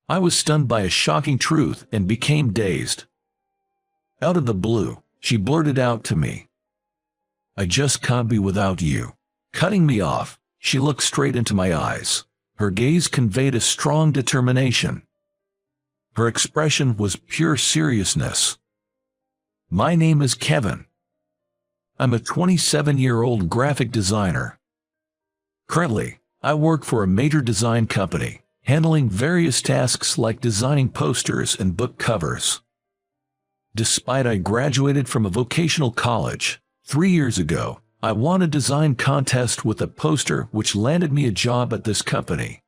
I was stunned by a shocking truth and became dazed. Out of the blue, she blurted out to me, "I just can't be without you." Cutting me off, she looked straight into my eyes. Her gaze conveyed a strong determination. Her expression was pure seriousness. "My name is Kevin. I'm a 27-year-old graphic designer. Currently, I work for a major design company, handling various tasks like designing posters and book covers. Despite I graduated from a vocational college 3 years ago, I won a design contest with a poster which landed me a job at this company.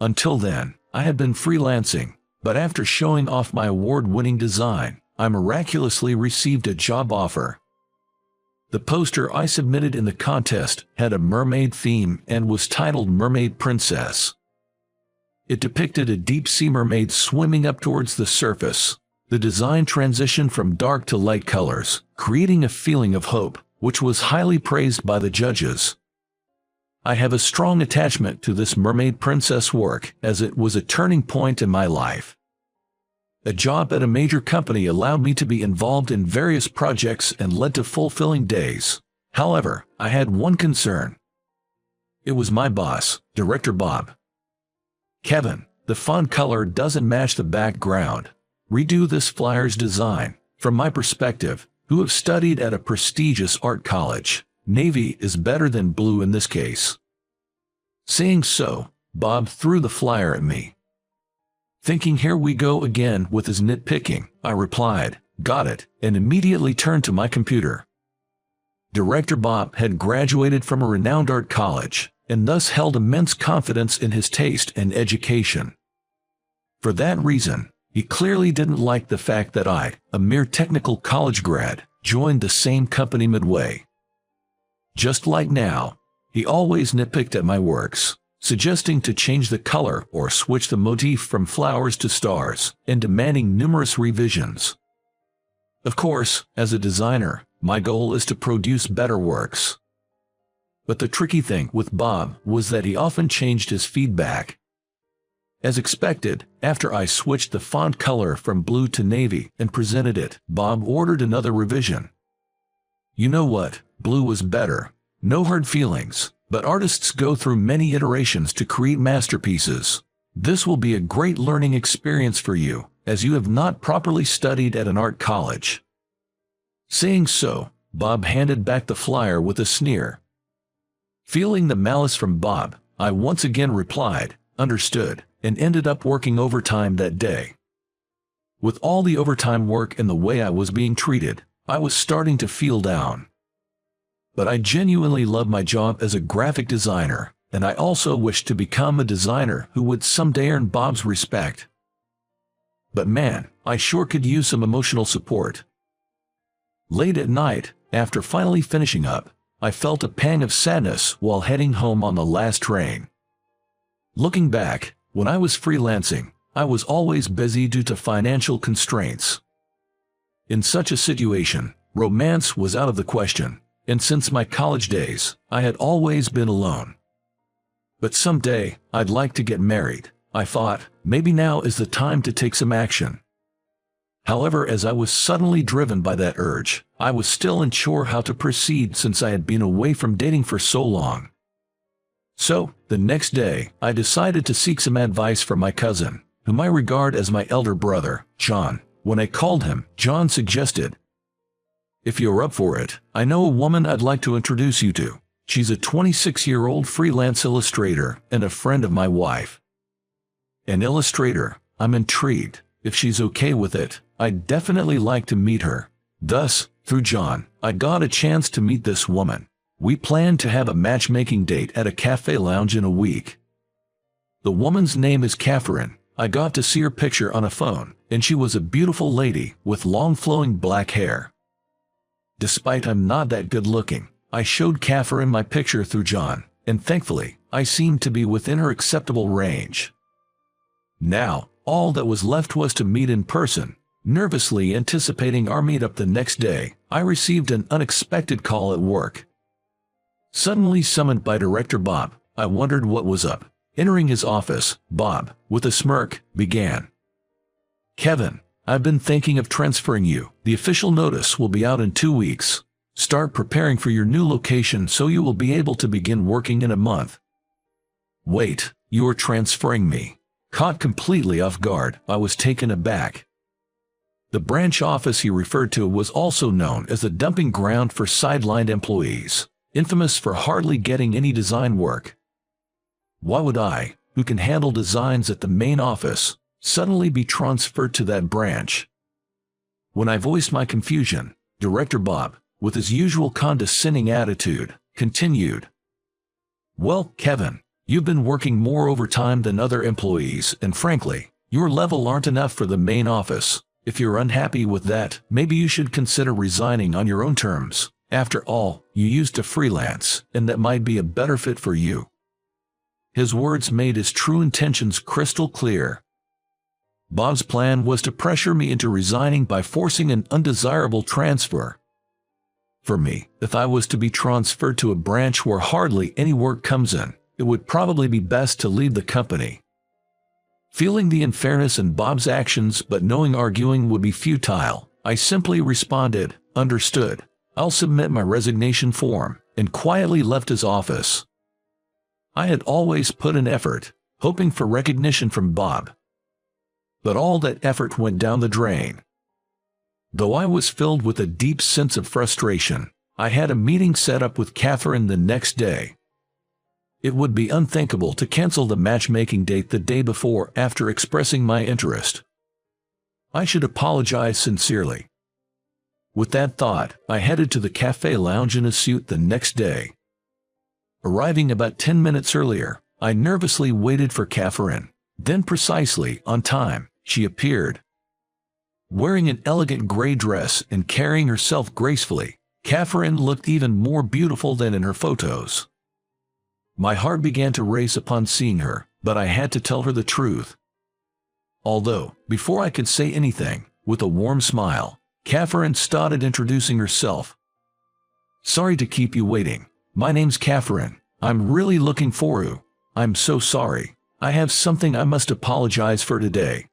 Until then, I had been freelancing, but after showing off my award-winning design, I miraculously received a job offer. The poster I submitted in the contest had a mermaid theme and was titled Mermaid Princess. It depicted a deep-sea mermaid swimming up towards the surface. The design transitioned from dark to light colors, creating a feeling of hope, which was highly praised by the judges. I have a strong attachment to this Mermaid Princess work as it was a turning point in my life. A job at a major company allowed me to be involved in various projects and led to fulfilling days. However, I had one concern. It was my boss, Director Bob. "Kevin, the font color doesn't match the background. Redo this flyer's design. From my perspective, who have studied at a prestigious art college, navy is better than blue in this case." Saying so, Bob threw the flyer at me. Thinking here we go again with his nitpicking, I replied, "Got it," and immediately turned to my computer. Director Bob had graduated from a renowned art college, and thus held immense confidence in his taste and education. For that reason, he clearly didn't like the fact that I, a mere technical college grad, joined the same company midway. Just like now, he always nitpicked at my works, suggesting to change the color or switch the motif from flowers to stars, and demanding numerous revisions. Of course, as a designer, my goal is to produce better works. But the tricky thing with Bob was that he often changed his feedback. As expected, after I switched the font color from blue to navy and presented it, Bob ordered another revision. "You know what, blue was better. No hard feelings. But artists go through many iterations to create masterpieces. This will be a great learning experience for you, as you have not properly studied at an art college." Saying so, Bob handed back the flyer with a sneer. Feeling the malice from Bob, I once again replied, "Understood," and ended up working overtime that day. With all the overtime work and the way I was being treated, I was starting to feel down. But I genuinely love my job as a graphic designer, and I also wished to become a designer who would someday earn Bob's respect. But man, I sure could use some emotional support. Late at night, after finally finishing up, I felt a pang of sadness while heading home on the last train. Looking back, when I was freelancing, I was always busy due to financial constraints. In such a situation, romance was out of the question. And since my college days, I had always been alone. But someday, I'd like to get married. I thought, maybe now is the time to take some action. However, as I was suddenly driven by that urge, I was still unsure how to proceed since I had been away from dating for so long. So, the next day, I decided to seek some advice from my cousin, whom I regard as my elder brother, John. When I called him, John suggested, "If you're up for it, I know a woman I'd like to introduce you to. She's a 26-year-old freelance illustrator and a friend of my wife." "An illustrator? I'm intrigued. If she's okay with it, I'd definitely like to meet her." Thus, through John, I got a chance to meet this woman. We planned to have a matchmaking date at a cafe lounge in a week. The woman's name is Catherine. I got to see her picture on a phone, and she was a beautiful lady with long flowing black hair. Despite I'm not that good looking, I showed Catherine my picture through John, and thankfully, I seemed to be within her acceptable range. Now, all that was left was to meet in person. Nervously anticipating our meetup the next day, I received an unexpected call at work. Suddenly summoned by Director Bob, I wondered what was up. Entering his office, Bob, with a smirk, began. "Kevin, I've been thinking of transferring you. The official notice will be out in 2 weeks. Start preparing for your new location so you will be able to begin working in a month." "Wait, you're transferring me?" Caught completely off guard, I was taken aback. The branch office he referred to was also known as the dumping ground for sidelined employees, infamous for hardly getting any design work. Why would I, who can handle designs at the main office, suddenly be transferred to that branch? When I voiced my confusion, Director Bob, with his usual condescending attitude, continued. "Well, Kevin, you've been working more overtime than other employees, and frankly, your level aren't enough for the main office. If you're unhappy with that, maybe you should consider resigning on your own terms. After all, you used to freelance, and that might be a better fit for you." His words made his true intentions crystal clear. Bob's plan was to pressure me into resigning by forcing an undesirable transfer. For me, if I was to be transferred to a branch where hardly any work comes in, it would probably be best to leave the company. Feeling the unfairness in Bob's actions but knowing arguing would be futile, I simply responded, "Understood. I'll submit my resignation form," and quietly left his office. I had always put in effort, hoping for recognition from Bob. But all that effort went down the drain. Though I was filled with a deep sense of frustration, I had a meeting set up with Catherine the next day. It would be unthinkable to cancel the matchmaking date the day before after expressing my interest. I should apologize sincerely. With that thought, I headed to the cafe lounge in a suit the next day. Arriving about 10 minutes earlier, I nervously waited for Catherine. Then precisely on time, she appeared. Wearing an elegant gray dress and carrying herself gracefully, Catherine looked even more beautiful than in her photos. My heart began to race upon seeing her, but I had to tell her the truth. Although, before I could say anything, with a warm smile, Catherine started introducing herself. "Sorry to keep you waiting. My name's Catherine. I'm really looking for you. I'm so sorry. I have something I must apologize for today."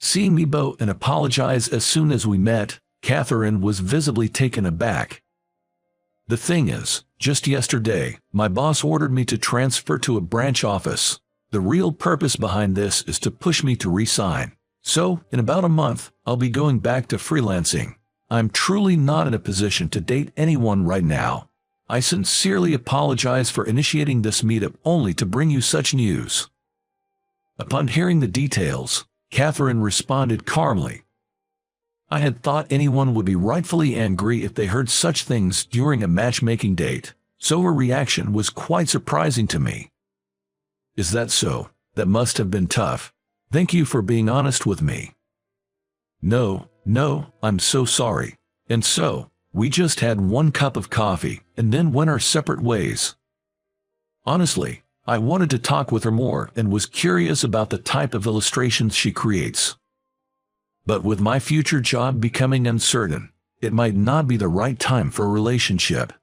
Seeing me bow and apologize as soon as we met, Catherine was visibly taken aback. "The thing is, just yesterday, my boss ordered me to transfer to a branch office. The real purpose behind this is to push me to resign. So, in about a month, I'll be going back to freelancing. I'm truly not in a position to date anyone right now. I sincerely apologize for initiating this meetup only to bring you such news." Upon hearing the details, Catherine responded calmly. I had thought anyone would be rightfully angry if they heard such things during a matchmaking date, so her reaction was quite surprising to me. "Is that so? That must have been tough. Thank you for being honest with me." No, I'm so sorry." And so, we just had one cup of coffee and then went our separate ways. Honestly, I wanted to talk with her more and was curious about the type of illustrations she creates. But with my future job becoming uncertain, it might not be the right time for a relationship.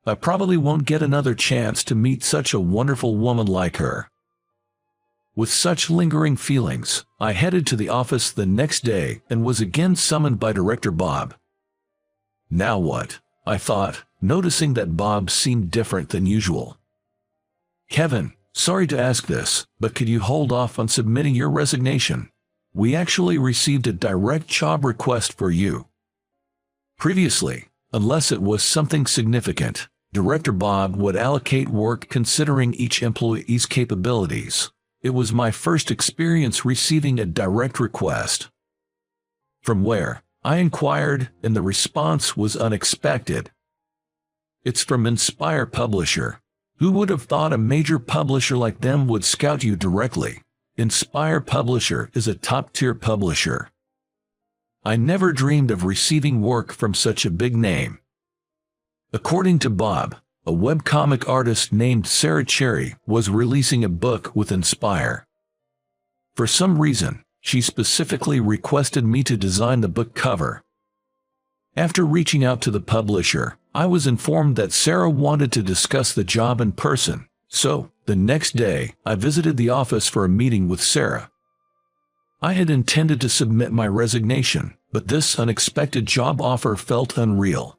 I probably won't get another chance to meet such a wonderful woman like her. With such lingering feelings, I headed to the office the next day and was again summoned by Director Bob. Now what? I thought, noticing that Bob seemed different than usual. "Kevin, sorry to ask this, but could you hold off on submitting your resignation? We actually received a direct job request for you." Previously, unless it was something significant, Director Bob would allocate work considering each employee's capabilities. It was my first experience receiving a direct request. "From where?" I inquired, and the response was unexpected. "It's from Inspire Publisher. Who would have thought a major publisher like them would scout you directly? Inspire Publisher is a top-tier publisher. I never dreamed of receiving work from such a big name." According to Bob, a webcomic artist named Sarah Cherry was releasing a book with Inspire. For some reason, she specifically requested me to design the book cover. After reaching out to the publisher, I was informed that Sarah wanted to discuss the job in person, So, the next day, I visited the office for a meeting with Sarah. I had intended to submit my resignation, but this unexpected job offer felt unreal.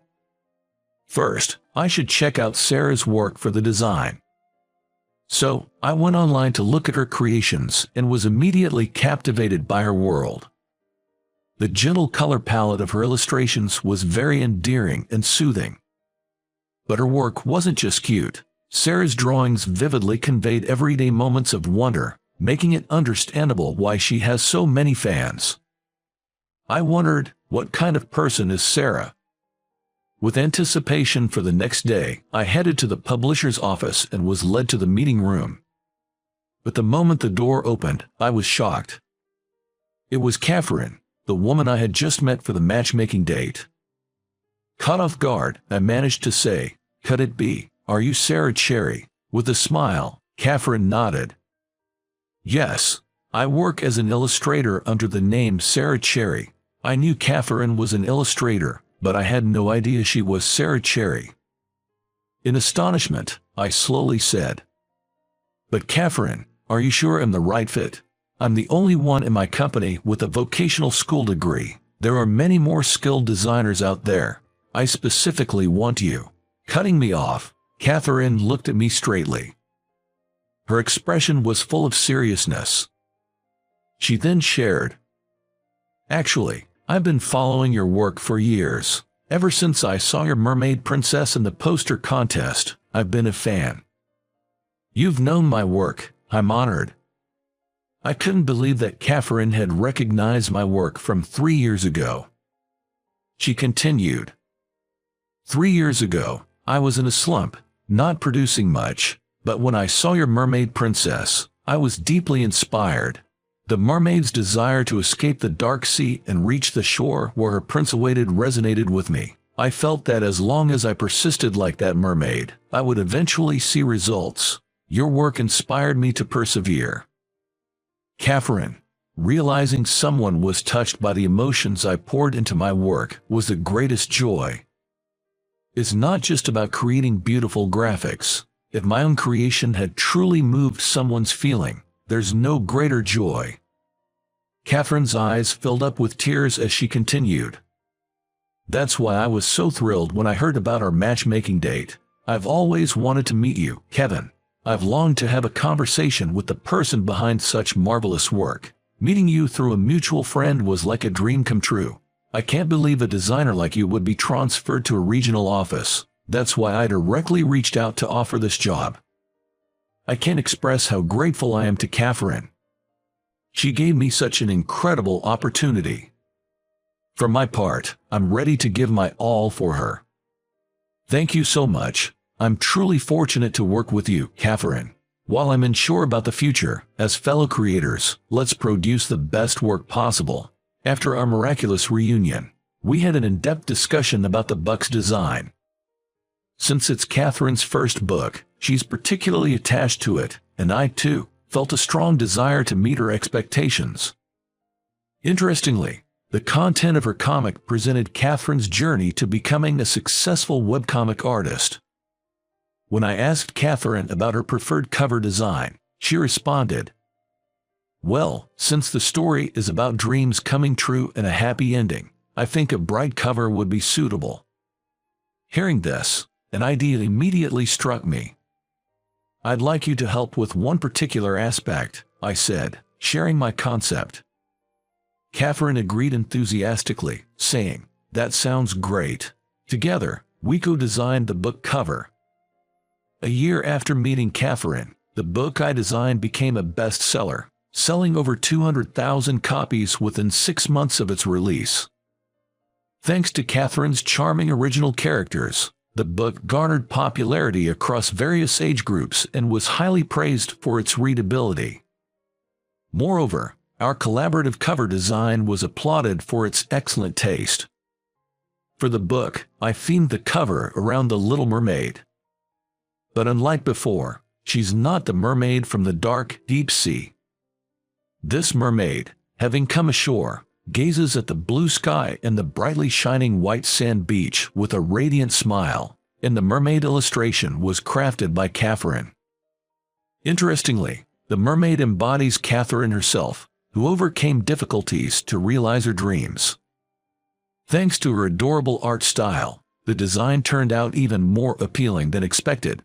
First, I should check out Sarah's work for the design. So, I went online to look at her creations and was immediately captivated by her world. The gentle color palette of her illustrations was very endearing and soothing. But her work wasn't just cute. Sarah's drawings vividly conveyed everyday moments of wonder, making it understandable why she has so many fans. I wondered, what kind of person is Sarah? With anticipation for the next day, I headed to the publisher's office and was led to the meeting room. But the moment the door opened, I was shocked. It was Catherine, the woman I had just met for the matchmaking date. Caught off guard, I managed to say, "Could it be, are you Sarah Cherry?" With a smile, Catherine nodded. "Yes, I work as an illustrator under the name Sarah Cherry." I knew Catherine was an illustrator, but I had no idea she was Sarah Cherry. In astonishment, I slowly said, "But Catherine, are you sure I'm the right fit? I'm the only one in my company with a vocational school degree. There are many more skilled designers out there. I specifically want you." Cutting me off, Catherine looked at me straightly. Her expression was full of seriousness. She then shared, "Actually, I've been following your work for years. Ever since I saw your mermaid princess in the poster contest, I've been a fan. You've known my work. I'm honored." I couldn't believe that Catherine had recognized my work from 3 years ago. She continued, "3 years ago, I was in a slump, not producing much, but when I saw your mermaid princess, I was deeply inspired. The mermaid's desire to escape the dark sea and reach the shore where her prince awaited resonated with me. I felt that as long as I persisted like that mermaid, I would eventually see results. Your work inspired me to persevere." Catherine, realizing someone was touched by the emotions I poured into my work, was the greatest joy. It's not just about creating beautiful graphics. If my own creation had truly moved someone's feeling, there's no greater joy. Catherine's eyes filled up with tears as she continued, "That's why I was so thrilled when I heard about our matchmaking date. I've always wanted to meet you, Kevin. I've longed to have a conversation with the person behind such marvelous work. Meeting you through a mutual friend was like a dream come true. I can't believe a designer like you would be transferred to a regional office. That's why I directly reached out to offer this job." I can't express how grateful I am to Catherine. She gave me such an incredible opportunity. For my part, I'm ready to give my all for her. Thank you so much. I'm truly fortunate to work with you, Catherine. While I'm unsure about the future, as fellow creators, let's produce the best work possible. After our miraculous reunion, we had an in-depth discussion about the book's design. Since it's Catherine's first book, she's particularly attached to it, and I, too, felt a strong desire to meet her expectations. Interestingly, the content of her comic presented Catherine's journey to becoming a successful webcomic artist. When I asked Catherine about her preferred cover design, she responded, "Well, since the story is about dreams coming true and a happy ending, I think a bright cover would be suitable." Hearing this, an idea immediately struck me. "I'd like you to help with one particular aspect," I said, sharing my concept. Catherine agreed enthusiastically, saying, "That sounds great." Together, we co-designed the book cover. A year after meeting Catherine, the book I designed became a bestseller, selling over 200,000 copies within 6 months of its release. Thanks to Catherine's charming original characters, the book garnered popularity across various age groups and was highly praised for its readability. Moreover, our collaborative cover design was applauded for its excellent taste. For the book, I themed the cover around the Little Mermaid. But unlike before, she's not the mermaid from the dark, deep sea. This mermaid, having come ashore, gazes at the blue sky and the brightly shining white sand beach with a radiant smile, and the mermaid illustration was crafted by Catherine. Interestingly, the mermaid embodies Catherine herself, who overcame difficulties to realize her dreams. Thanks to her adorable art style, the design turned out even more appealing than expected.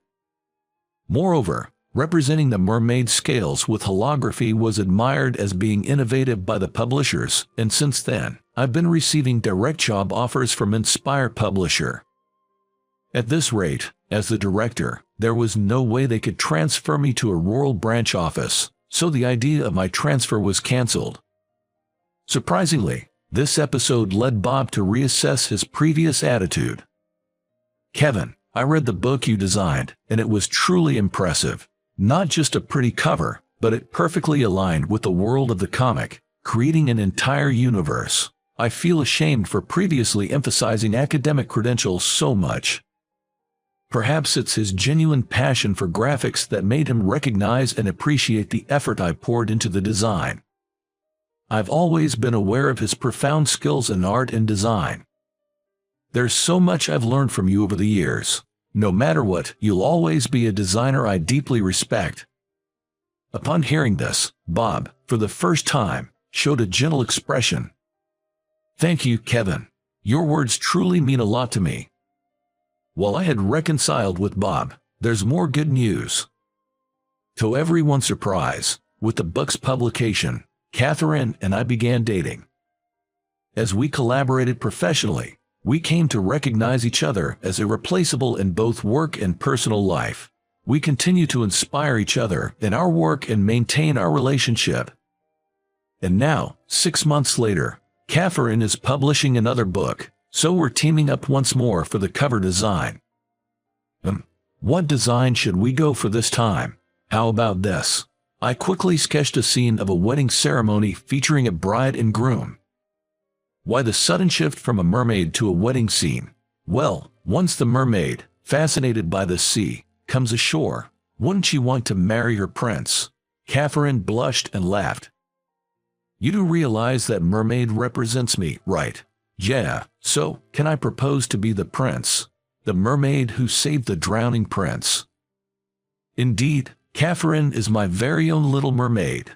Moreover, representing the mermaid scales with holography was admired as being innovative by the publishers, and since then, I've been receiving direct job offers from Inspire Publisher. At this rate, as the director, there was no way they could transfer me to a rural branch office, so the idea of my transfer was cancelled. Surprisingly, this episode led Bob to reassess his previous attitude. "Kevin, I read the book you designed, and it was truly impressive. Not just a pretty cover, but it perfectly aligned with the world of the comic, creating an entire universe. I feel ashamed for previously emphasizing academic credentials so much." Perhaps it's his genuine passion for graphics that made him recognize and appreciate the effort I poured into the design. I've always been aware of his profound skills in art and design. "There's so much I've learned from you over the years. No matter what, you'll always be a designer I deeply respect." Upon hearing this, Bob, for the first time, showed a gentle expression. "Thank you, Kevin. Your words truly mean a lot to me." While I had reconciled with Bob, there's more good news. To everyone's surprise, with the book's publication, Catherine and I began dating. As we collaborated professionally, we came to recognize each other as irreplaceable in both work and personal life. We continue to inspire each other in our work and maintain our relationship. And now, 6 months later, Catherine is publishing another book, so we're teaming up once more for the cover design. What design should we go for this time? How about this? I quickly sketched a scene of a wedding ceremony featuring a bride and groom. Why the sudden shift from a mermaid to a wedding scene? Well, once the mermaid, fascinated by the sea, comes ashore, wouldn't she want to marry her prince? Catherine blushed and laughed. "You do realize that mermaid represents me, right?" "Yeah, so, can I propose to be the prince? The mermaid who saved the drowning prince?" "Indeed, Catherine is my very own little mermaid."